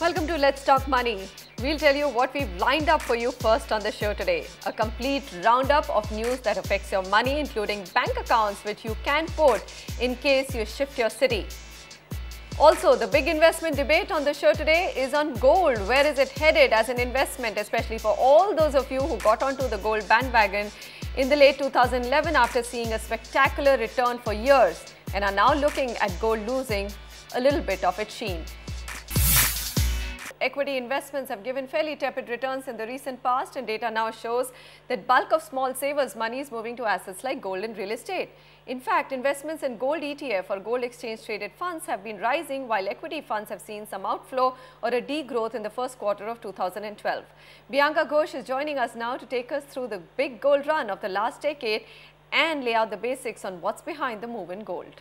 welcome to Let's Talk Money. We'll tell you what we've lined up for you first on the show today. A complete roundup of news that affects your money, including bank accounts which you can port in case you shift your city. Also, the big investment debate on the show today is on gold. Where is it headed as an investment, especially for all those of you who got onto the gold bandwagon in the late 2011 after seeing a spectacular return for years and are now looking at gold losing a little bit of its sheen. Equity investments have given fairly tepid returns in the recent past, and data now shows that bulk of small savers' money is moving to assets like gold and real estate. In fact, investments in gold ETF or gold exchange traded funds have been rising, while equity funds have seen some outflow or a degrowth in the first quarter of 2012. Bianca Ghose is joining us now to take us through the big gold run of the last decade and lay out the basics on what's behind the move in gold.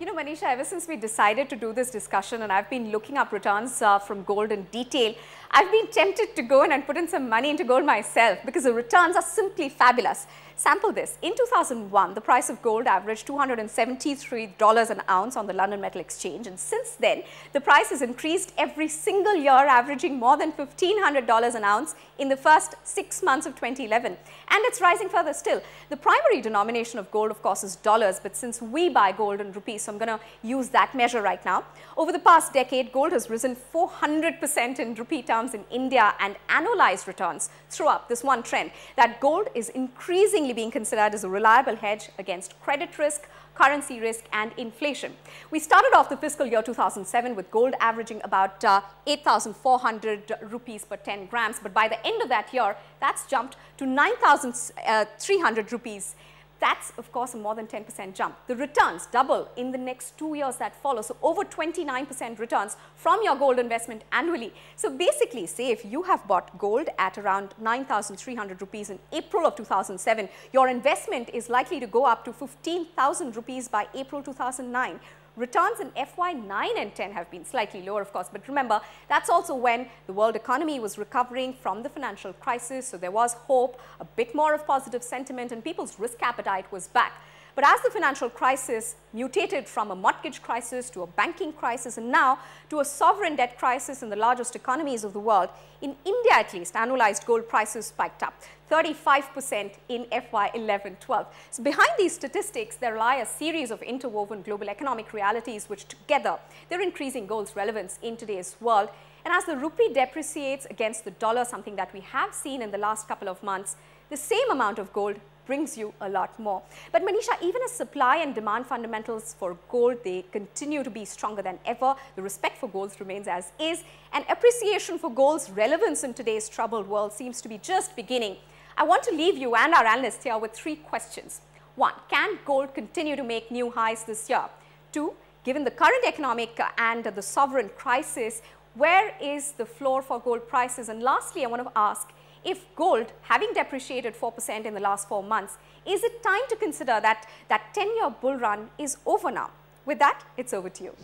You know, Manisha, ever since we decided to do this discussion and I've been looking up returns from gold in detail, I've been tempted to go in and put in some money into gold myself because the returns are simply fabulous. Sample this. In 2001, the price of gold averaged $273 an ounce on the London Metal Exchange, and since then, the price has increased every single year, averaging more than $1,500 an ounce in the first 6 months of 2011. And it's rising further still. The primary denomination of gold, of course, is dollars, but since we buy gold in rupees, so I'm going to use that measure right now. Over the past decade, gold has risen 400% in rupee terms in India, and annualized returns throw up this one trend that gold is increasingly being considered as a reliable hedge against credit risk, currency risk and inflation. We started off the fiscal year 2007 with gold averaging about 8,400 rupees per 10 grams, but by the end of that year, that's jumped to 9,300 rupees. That's, of course, a more than 10% jump. The returns double in the next 2 years that follow. So over 29% returns from your gold investment annually. So basically, say if you have bought gold at around 9,300 rupees in April of 2007, your investment is likely to go up to 15,000 rupees by April 2009. Returns in FY 9 and 10 have been slightly lower, of course, but remember, that's also when the world economy was recovering from the financial crisis, so there was hope, a bit more of positive sentiment, and people's risk appetite was back. But as the financial crisis mutated from a mortgage crisis to a banking crisis and now to a sovereign debt crisis in the largest economies of the world, in India at least, annualized gold prices spiked up 35% in FY 11-12. So behind these statistics, there lie a series of interwoven global economic realities which together, they're increasing gold's relevance in today's world. And as the rupee depreciates against the dollar, something that we have seen in the last couple of months, the same amount of gold brings you a lot more. But Manisha, even as supply and demand fundamentals for gold, they continue to be stronger than ever. The respect for gold remains as is, and appreciation for gold's relevance in today's troubled world seems to be just beginning. I want to leave you and our analysts here with 3 questions. 1, can gold continue to make new highs this year? 2, given the current economic and the sovereign crisis, where is the floor for gold prices? And lastly, I want to ask, if gold, having depreciated 4% in the last 4 months, is it time to consider that 10-year bull run is over now? With that, it's over to you.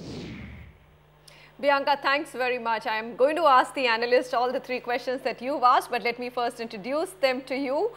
Bianca, thanks very much. I am going to ask the analyst all the 3 questions that you've asked, but let me first introduce them to you.